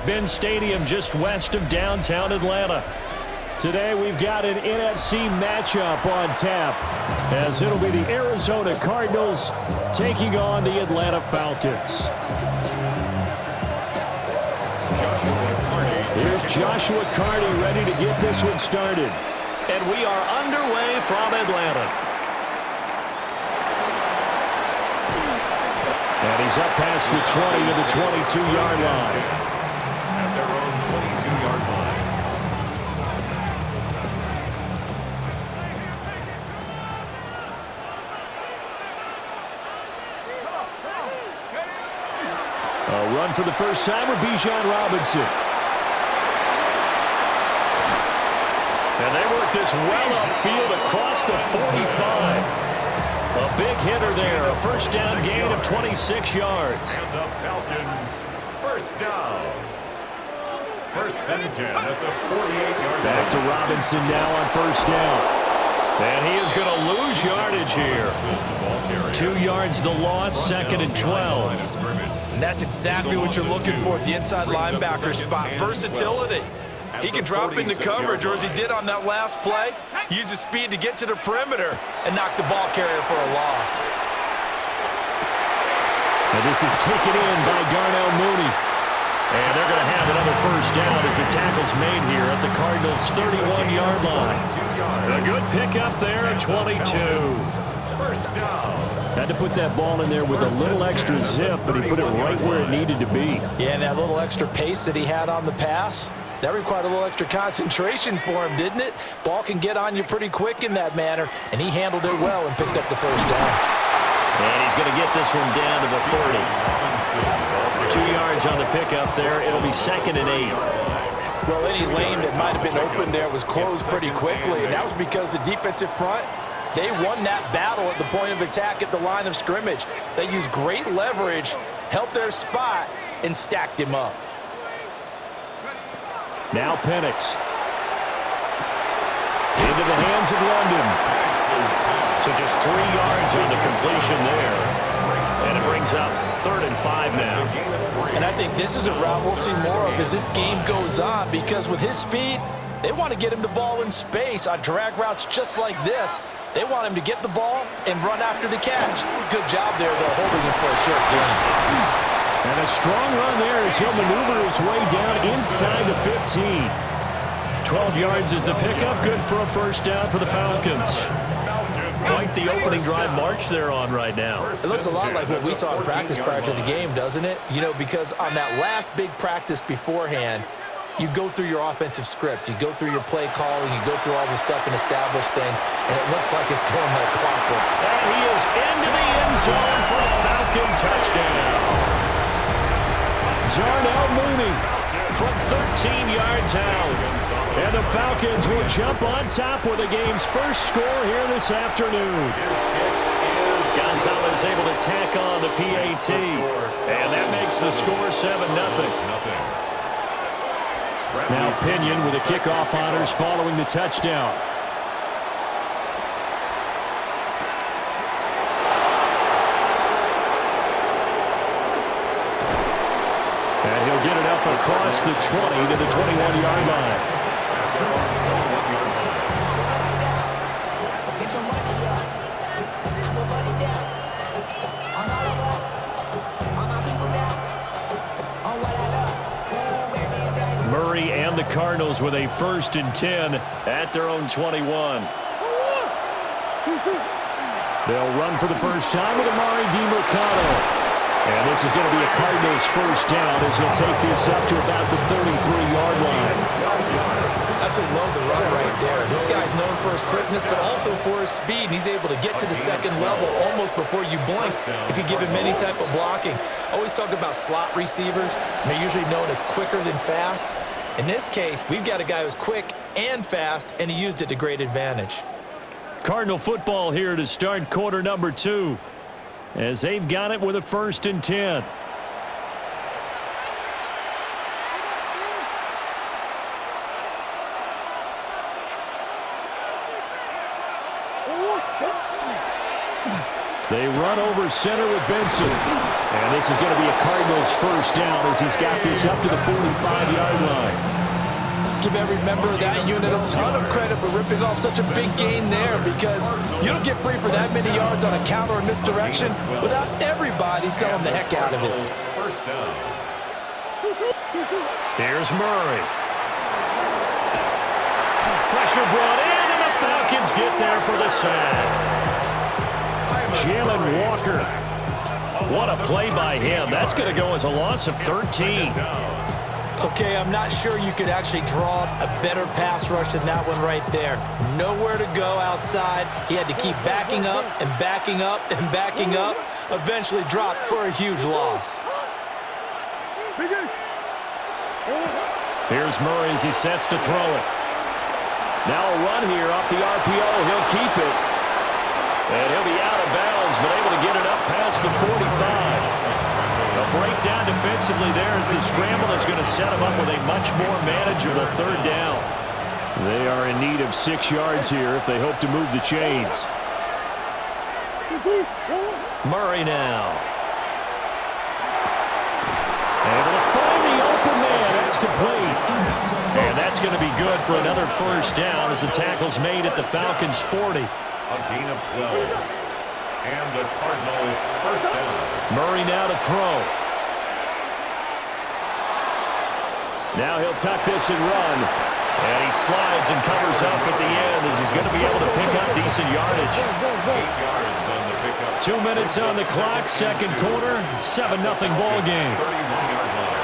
Mercedes-Benz Stadium just west of downtown Atlanta. Today we've got an NFC matchup on tap, as it'll be the Arizona Cardinals taking on the Atlanta Falcons. Here's Joshua Carty ready to get this one started. And we are underway from Atlanta. And he's up past the 20 to the 22-yard line. At their own 22-yard line. A run for the first time with Bijan Robinson. And they work this well upfield across the 45. A big hitter there, a first down gain of 26 yards. And the Falcons, first down. First and 10 at the 48-yard line. Back to Robinson now on first down. And he is going to lose yardage here. 2 yards the loss, second and 12. And that's exactly what you're looking for at the inside linebacker spot, versatility. He can drop into coverage, or as he did on that last play, use his speed to get to the perimeter and knock the ball carrier for a loss. And this is taken in by Darnell Mooney. And they're going to have another first down as the tackle's made here at the Cardinals' 31-yard line. A good pickup there at 22. First down. Had to put that ball in there with a little extra zip, but he put it right where it needed to be. Yeah, and that little extra pace that he had on the pass, that required a little extra concentration for him, didn't it? Ball can get on you pretty quick in that manner, and he handled it well and picked up the first down. And he's going to get this one down to the 30. 2 yards on the pickup there. It'll be second and 8. Well, any lane that might have been open there was closed pretty quickly, and that was because the defensive front, they won that battle at the point of attack at the line of scrimmage. They used great leverage, held their spot, and stacked him up. Now Penix. Into the hands of London. So just 3 yards on the completion there. And it brings up 3rd and 5 now. And I think this is a route we'll see more of as this game goes on, because with his speed, they want to get him the ball in space on drag routes just like this. They want him to get the ball and run after the catch. Good job there, though, holding him for a short gain. And a strong run there as he'll maneuver his way down inside the 15. 12 yards is the pickup. Good for a first down for the Falcons. Quite the opening drive march they're on right now. It looks a lot like what we saw in practice prior to the game, doesn't it? You know, because on that last big practice beforehand, you go through your offensive script. You go through your play calling. You go through all the stuff and establish things. And it looks like it's going like clockwork. And he is into the end zone for a Falcon touchdown. Darnell Mooney from 13 yards out. And the Falcons will jump on top with the game's first score here this afternoon. Gonzalez able to tack on the PAT. And that makes the score 7-0. Now Pinion with the kickoff honors following the touchdown. And he'll get it up across the 20 to the 21-yard line. Murray and the Cardinals with a 1st and 10 at their own 21. They'll run for the first time with Amari DiMercado. And this is going to be a Cardinals first down as he'll take this up to about the 33-yard line. Absolutely love the run right there. This guy's known for his quickness, but also for his speed. And he's able to get to the second level almost before you blink if you give him any type of blocking. Always talk about slot receivers, and they're usually known as quicker than fast. In this case, we've got a guy who's quick and fast, and he used it to great advantage. Cardinal football here to start quarter number 2, as they've got it with a 1st and 10. They run over center with Benson. And this is going to be a Cardinals first down as he's got this up to the 45-yard line. Give every member of that unit a ton of credit for ripping off such a big gain there, because you don't get free for that many yards on a counter or misdirection without everybody selling the heck out of it. First down. Here's Murray. Pressure brought in, and the Falcons get there for the sack. Jalen Walker. What a play by him. That's going to go as a loss of 13. Okay, I'm not sure you could actually draw a better pass rush than that one right there. Nowhere to go outside. He had to keep backing up and backing up and backing up. Eventually dropped for a huge loss. Here's Murray as he sets to throw it. Now a run here off the RPO. He'll keep it. And he'll be out of bounds, but able to get it up past the 45. A breakdown defensively there as the scramble is going to set him up with a much more manageable third down. They are in need of 6 yards here if they hope to move the chains. Murray now. Able to find the open man. That's complete. And that's going to be good for another first down as the tackle's made at the Falcons' 40. A gain of 12. And the Cardinals first down. Murray now to throw. Now he'll tuck this and run. And he slides and covers up at the end as he's going to be able to pick up decent yardage. 8 yards on the pickup. 2 minutes on the clock, second quarter, 7-0 ball game. 31-yard line.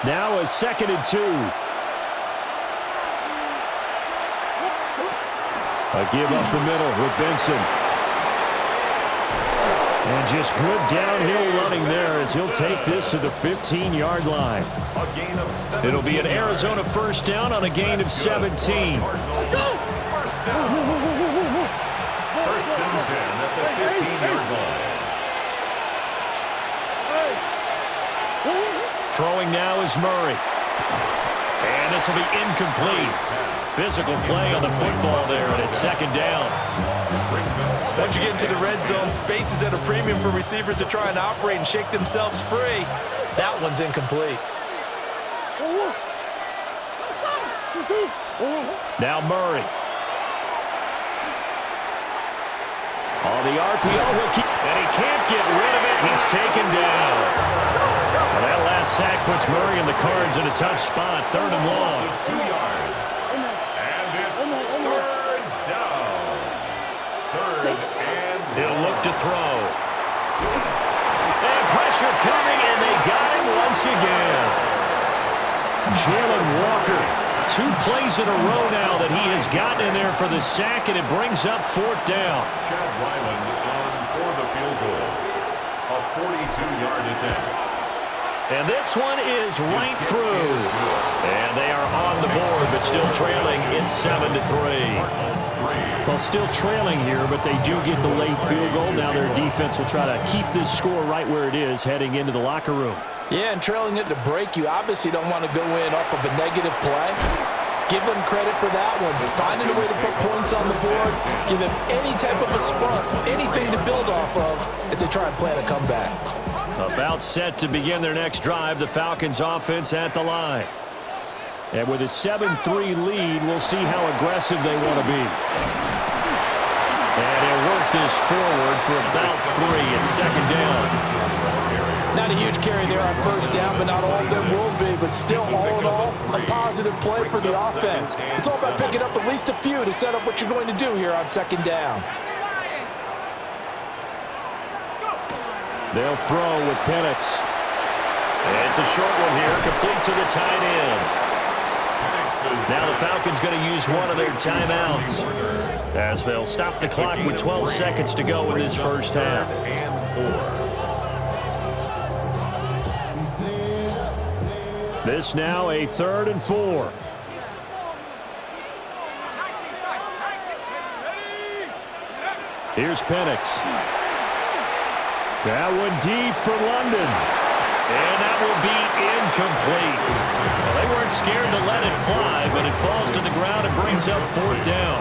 Now a 2nd and 2. A give up the middle with Benson. And just good downhill running there as he'll take this to the 15-yard line. A gain of 17. It'll be an Arizona first down on a gain of 17. First down. First and 10 at the 15-yard line. Throwing now is Murray. And this will be incomplete. Physical play on the football there, and it's second down. Once you get into the red zone, space is at a premium for receivers to try and operate and shake themselves free. That one's incomplete. Now Murray. On the RPO, he'll keep, and he can't get rid of it. He's taken down. Well, that last sack puts Murray and the Cards in a tough spot, 3rd and long. 2 yards. And it's third down. Third and He'll look to throw. And pressure coming, and they got him once again. Jalen Walker, 2 plays in a row now that he has gotten in there for the sack, and it brings up 4th down. Chad Ryland on for the field goal. A 42-yard attempt. And this one is right through. And they are on the board, but still trailing. It's 7-3. Well, still trailing here, but they do get the late field goal. Now their defense will try to keep this score right where it is heading into the locker room. Yeah, and trailing it to break, you obviously don't want to go in off of a negative play. Give them credit for that one. Finding a way to put points on the board, give them any type of a spark, anything to build off of as they try and plan a comeback. About set to begin their next drive, the Falcons offense at the line. And with a 7-3 lead, we'll see how aggressive they want to be. And he'll work this forward for about 3 at second down. Not a huge carry there on first down, but not all of them will be. But still, all in all, a positive play for the offense. It's all about picking up at least a few to set up what you're going to do here on second down. They'll throw with Penix. It's a short one here, complete to the tight end. Now the Falcons going to use one of their timeouts as they'll stop the clock with 12 seconds to go in this first half. This now a 3rd and 4. Here's Penix. That one deep for London. And that will be incomplete. Well, they weren't scared to let it fly, but it falls to the ground and brings up 4th down.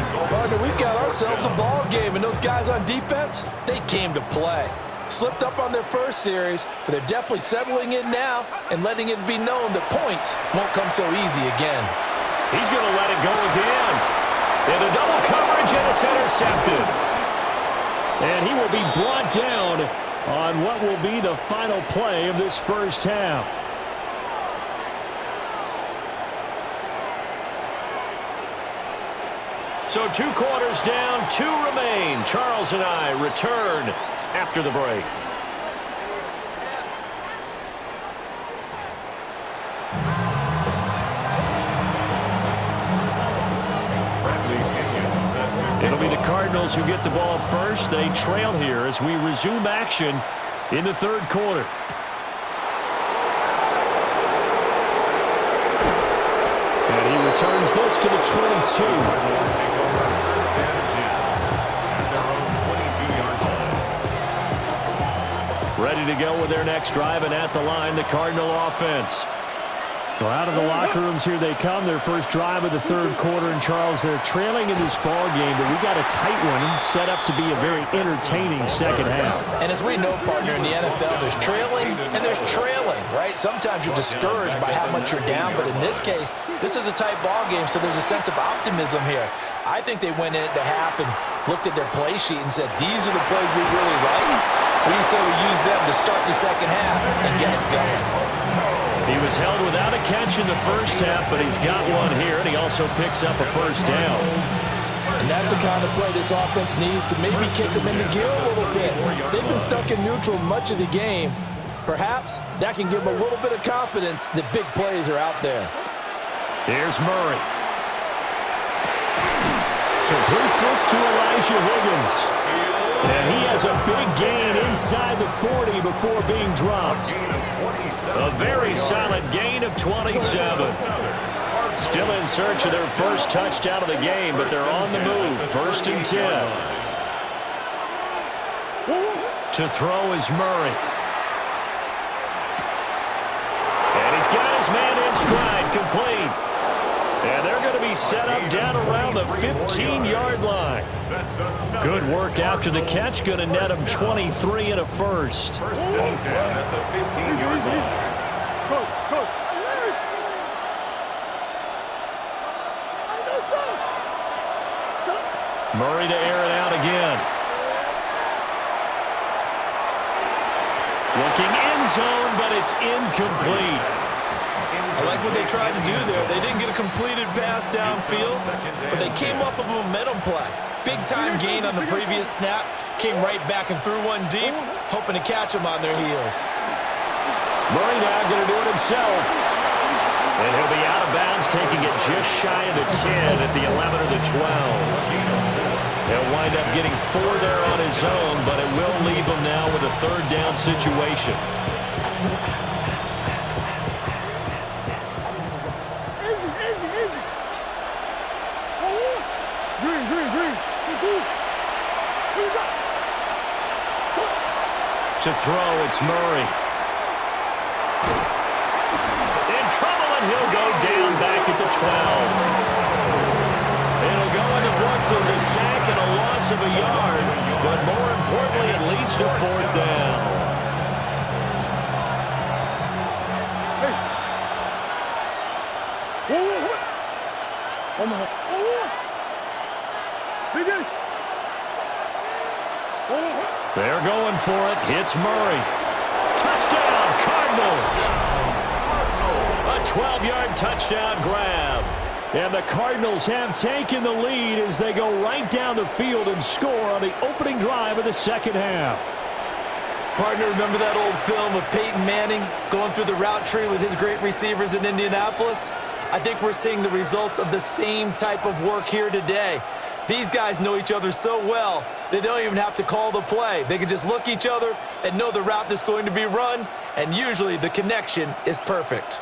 Partner, we've got ourselves a ball game, and those guys on defense, they came to play. Slipped up on their first series, but they're definitely settling in now and letting it be known that points won't come so easy again. He's going to let it go again. And a double coverage, and it's intercepted. And he will be brought down on what will be the final play of this first half. So 2 quarters down, 2 remain. Charles and I return after the break. It'll be the Cardinals who get the ball first. They trail here as we resume action in the third quarter. And he returns this to the 22. Ready to go with their next drive, and at the line, the Cardinal offense. Well, out of the locker rooms here they come. Their first drive of the third quarter. And, Charles, they're trailing in this ball game, but we got a tight one set up to be a very entertaining second half. And as we know, partner, in the NFL, there's trailing and there's trailing, right? Sometimes you're discouraged by how much you're down, but in this case, this is a tight ball game, so there's a sense of optimism here. I think they went in at the half and looked at their play sheet and said, these are the plays we really like. What do you say we use them to start the second half and get us going? He was held without a catch in the first half, but he's got one here, and he also picks up a first down. And that's the kind of play this offense needs to maybe kick them into gear a little bit. They've been stuck in neutral much of the game. Perhaps that can give them a little bit of confidence that big plays are out there. Here's Murray. Completes this to Elijah Higgins. And he has a big gain inside the 40 before being dropped. A very solid gain of 27. Still in search of their first touchdown of the game, but they're on the move. 1st and 10. To throw is Murray. And he's got his man in stride, complete. And they're going to be set up down around the 15-yard line. Good work after the catch. Going to net him 23 and a first. 1st and 10 at the 15-yard line. Murray to air it out again. Looking end zone, but it's incomplete. I like what they tried to do there. They didn't get a completed pass downfield, but they came off of a momentum play. Big-time gain on the previous snap, came right back and threw one deep, hoping to catch them on their heels. Murray now going to do it himself. And he'll be out of bounds, taking it just shy of the 10 at the 11 or the 12. He'll wind up getting 4 there on his own, but it will leave him now with a 3rd down situation. To throw, it's Murray. In trouble, and he'll go down back at the 12. It'll go into Brooks as a sack and a loss of a yard, but more importantly, it leads to 4th down. They're going for it. It's Murray. Touchdown, Cardinals. A 12-yard touchdown grab. And the Cardinals have taken the lead as they go right down the field and score on the opening drive of the second half. Partner, remember that old film of Peyton Manning going through the route tree with his great receivers in Indianapolis? I think we're seeing the results of the same type of work here today. These guys know each other so well, they don't even have to call the play. They can just look each other and know the route that's going to be run, and usually the connection is perfect.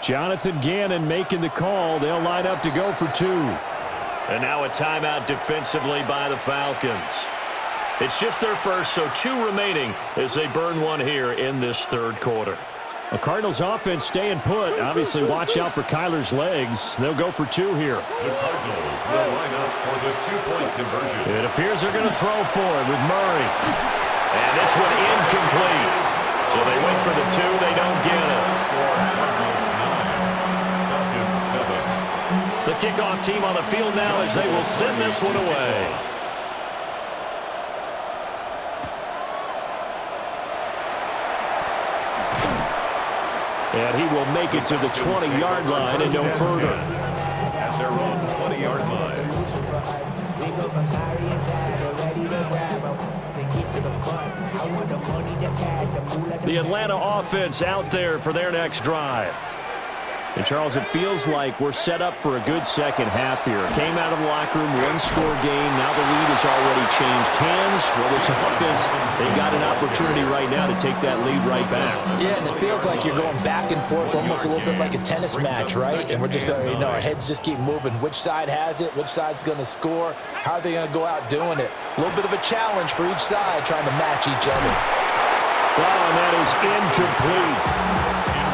Jonathan Gannon making the call. They'll line up to go for 2. And now a timeout defensively by the Falcons. It's just their first, so 2 remaining as they burn one here in this third quarter. A Cardinals offense staying put. Obviously, watch out for Kyler's legs. They'll go for 2 here. The Cardinals will line up for the 2-point conversion. It appears they're going to throw for it with Murray. And this one incomplete. So they wait for the 2. They don't get it. Cardinals 9, Falcons 7. The kickoff team on the field now as they will send this one away. And he will make it to the 20-yard line and no further. At their own 20-yard line. The Atlanta offense out there for their next drive. And, Charles, it feels like we're set up for a good second half here. Came out of the locker room, one-score game. Now the lead has already changed hands. Well, this offense, they've got an opportunity right now to take that lead right back. Yeah, and it feels like you're going back and forth, almost a little bit like a tennis match, right? And we're just, our heads just keep moving. Which side has it? Which side's going to score? How are they going to go out doing it? A little bit of a challenge for each side trying to match each other. Wow, and that is incomplete.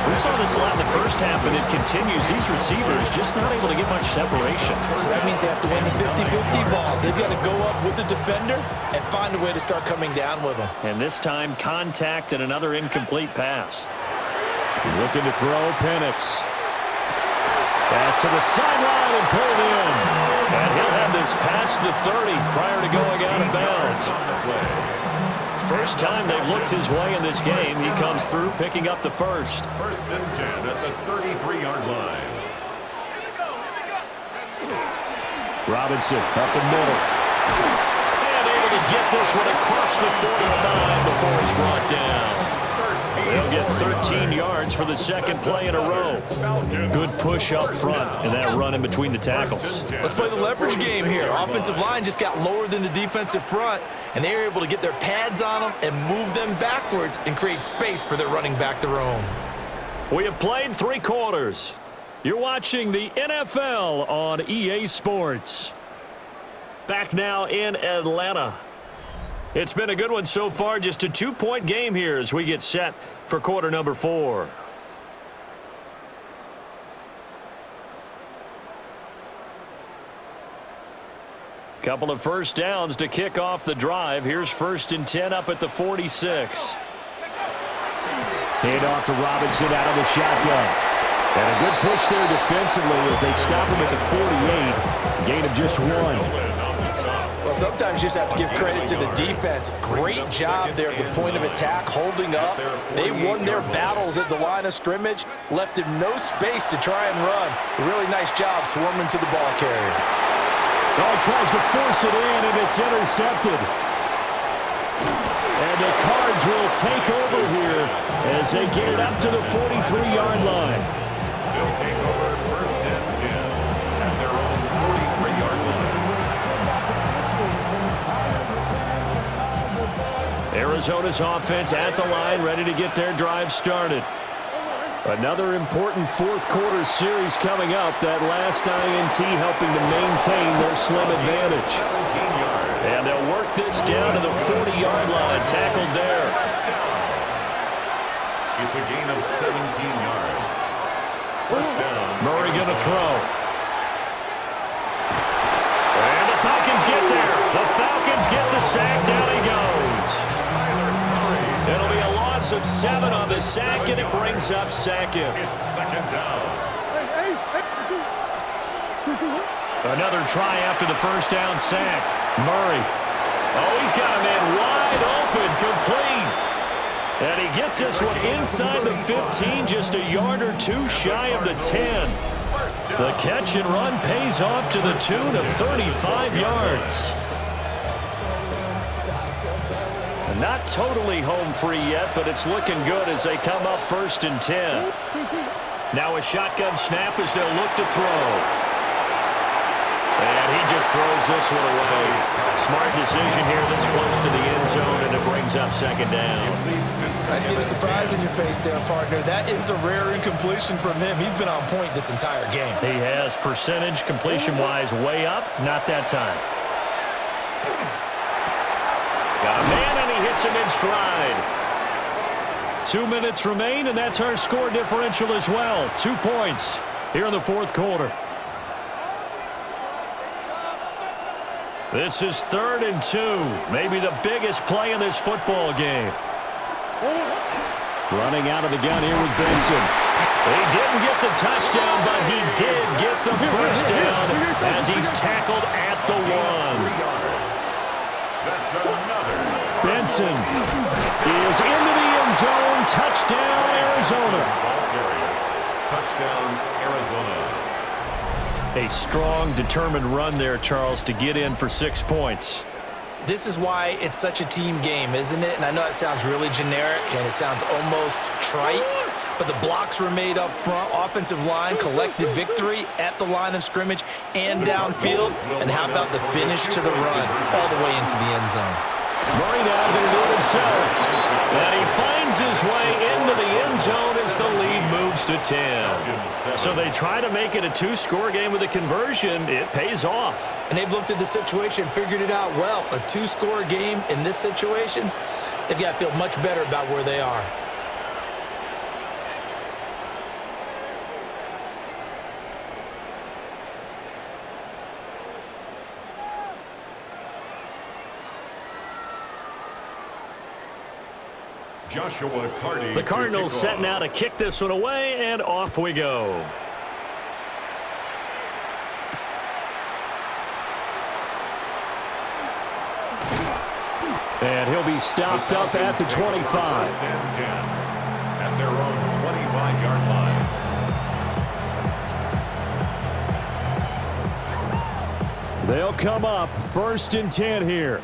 We saw this a lot in the first half, and it continues. These receivers just not able to get much separation. So that means they have to win the 50-50 balls. They've got to go up with the defender and find a way to start coming down with them. And this time, contact and another incomplete pass. Looking to throw, Penix. Pass to the sideline and pulled in. And he'll have this past the 30 prior to going out of bounds. First time they've looked his way in this game. He comes through, picking up the first. 1st and 10 at the 33-yard line. Robinson up the middle. And able to get this one across the 45 before he's brought down. They'll get 13 yards for the second play in a row. Good push up front and that run in between the tackles. Let's play the leverage game here. Offensive line just got lower than the defensive front, and they were able to get their pads on them and move them backwards and create space for their running back to roam. We have played 3 quarters. You're watching the NFL on EA Sports. Back now in Atlanta. It's been a good one so far. Just a 2-point game here as we get set for quarter number 4. Couple of first downs to kick off the drive. Here's 1st and 10 up at the 46. Hand off to Robinson out of the shotgun. And a good push there defensively as they stop him at the 48. Gain of just 1. Well, sometimes you just have to give credit to the defense. Great job there at the point of attack, holding up. They won their battles at the line of scrimmage, left him no space to try and run. Really nice job swarming to the ball carrier. Oh, tries to force it in, and it's intercepted. And the Cards will take over here as they get it up to the 43-yard line. They'll take over 1st and 10 at their own 43-yard line. Arizona's offense at the line, ready to get their drive started. Another important 4th quarter series coming up. That last INT helping to maintain their slim advantage. And they'll work this down to the 40-yard line. Tackled there. It's a gain of 17 yards. 1st down. Murray going to throw. And the Falcons get there. The Falcons get the sack. Down he goes. It'll be a loss of 7 on the sack, and it brings up 2nd. It's 2nd down. Another try after the 1st down sack. Murray. Oh, he's got a man wide open, complete. And he gets this one inside the 15, just a yard or 2 shy of the 10. The catch and run pays off to the tune of 35 yards. Not totally home free yet, but it's looking good as they come up 1st and 10. Now a shotgun snap as they'll look to throw. And he just throws this one away. Smart decision here this close to the end zone, and it brings up 2nd down. I see the surprise in your face there, partner. That is a rare incompletion from him. He's been on point this entire game. He has percentage completion-wise way up. Not that time. Got a man, and he hits him in stride. 2 minutes remain, and that's our score differential as well. 2 points here in the fourth quarter. This is 3rd and 2. Maybe the biggest play in this football game. Running out of the gun here with Benson. He didn't get the touchdown, but he did get the first down as he's tackled at the 1. Benson is into the end zone. Touchdown, Arizona. Touchdown, Arizona. A strong, determined run there, Charles, to get in for 6 points. This is why it's such a team game, isn't it? And I know it sounds really generic and it sounds almost trite, but the blocks were made up front, offensive line, collective victory at the line of scrimmage and downfield. And how about the finish to the run all the way into the end zone? Murray now going to do it himself. And he finds his way into the end zone as the lead moves to 10. So they try to make it a 2-score game with a conversion. It pays off. And they've looked at the situation, figured it out well. A 2-score game in this situation, they've got to feel much better about where they are. Joshua Cardi. The Cardinals setting out to kick this one away, and off we go. And he'll be stopped up at the 25. At their own 25-yard line. They'll come up 1st and 10 here.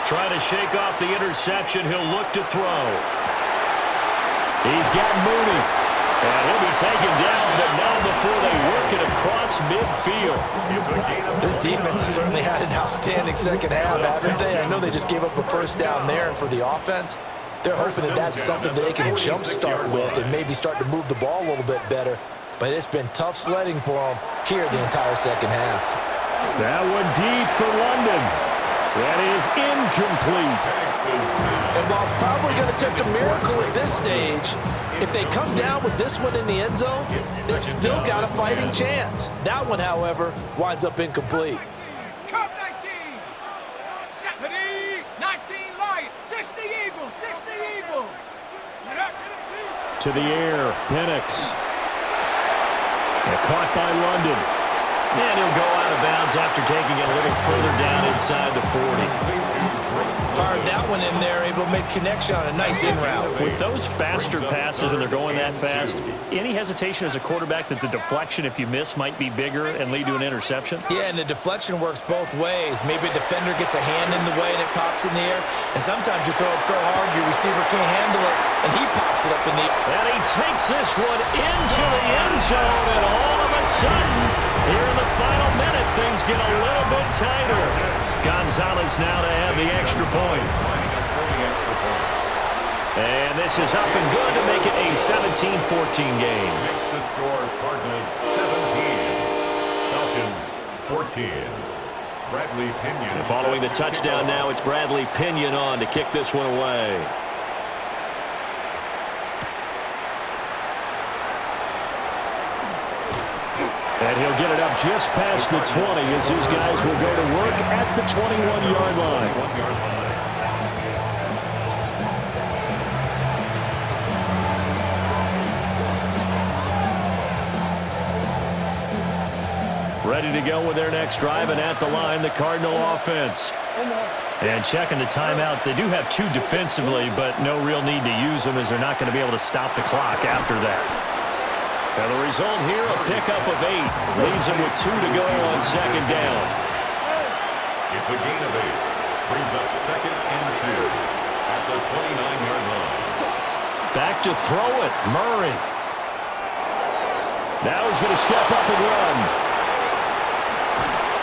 Trying to shake off the interception. He'll look to throw. He's got Mooney. And he'll be taken down, but now before they work it across midfield. This defense has certainly had an outstanding second half, haven't they? I know they just gave up a first down there, and for the offense, they're hoping that that's something they can jumpstart with and maybe start to move the ball a little bit better. But it's been tough sledding for them here the entire second half. That one deep for London. That is incomplete. And while it's probably going to take a miracle at this stage, if they come down with this one in the end zone, they've still got a fighting chance. That one, however, winds up incomplete. 19, 19 light, 60 Eagles, 60 Eagles. To the air, Penix. Caught by London. And he'll go out of bounds after taking it a little further down inside the 40. Fired that one in there, able to make connection on a nice in route. With those faster passes and they're going that fast, any hesitation as a quarterback that the deflection, if you miss, might be bigger and lead to an interception? Yeah, and the deflection works both ways. Maybe a defender gets a hand in the way and it pops in the air, and sometimes you throw it so hard your receiver can't handle it, and he pops it up in the air. And he takes this one into the end zone, and all of a sudden, here in the final minute, things get a little bit tighter. Gonzalez now to add the extra point. And this is up and good to make it a 17-14 game. Makes the score Cardinals 17, Falcons 14. Bradley Pinion. And following the touchdown now, it's Bradley Pinion on to kick this one away. And he'll get it up just past the 20 as his guys will go to work at the 21-yard line. Ready to go with their next drive, and at the line, the Cardinal offense. And checking the timeouts, they do have 2 defensively, but no real need to use them as they're not going to be able to stop the clock after that. And the result here, a pickup of 8. Leaves them with 2 to go on second down. It's a gain of 8. Brings up 2nd and 2 at the 29-yard line. Back to throw it, Murray. Now he's going to step up and run.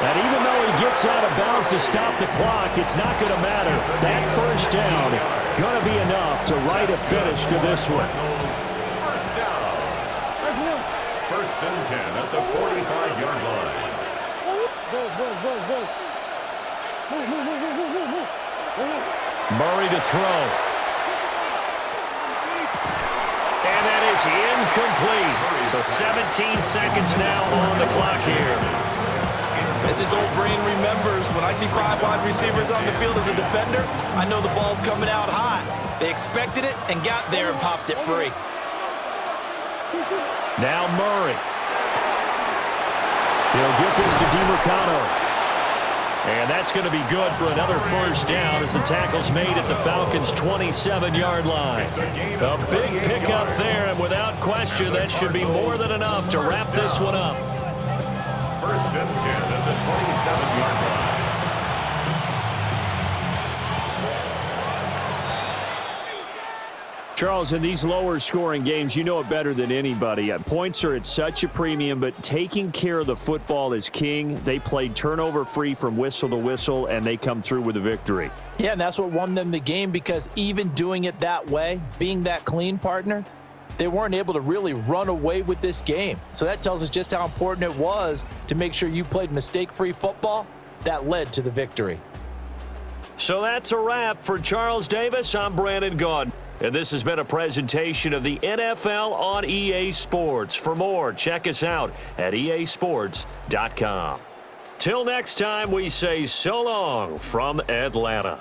And even though he gets out of bounds to stop the clock, it's not going to matter. That first down going to be enough to write a finish to this one. First and 10 at the 45-yard line. Murray to throw. And that is incomplete. So 17 seconds now on the clock here. As his old brain remembers, when I see 5 wide receivers on the field as a defender, I know the ball's coming out high. They expected it and got there and popped it free. Now Murray. He'll get this to DeMarcano. And that's going to be good for another first down as the tackle's made at the Falcons' 27-yard line. A big pickup there, and without question, that should be more than enough to wrap this one up. First and 10 at the 27-yard line. Charles, in these lower-scoring games, you know it better than anybody. Points are at such a premium, but taking care of the football is king. They played turnover-free from whistle to whistle, and they come through with a victory. Yeah, and that's what won them the game, because even doing it that way, being that clean, partner, they weren't able to really run away with this game. So that tells us just how important it was to make sure you played mistake-free football. That led to the victory. So that's a wrap. For Charles Davis, I'm Brandon Gaudin. And this has been a presentation of the NFL on EA Sports. For more, check us out at easports.com. Till next time, we say so long from Atlanta.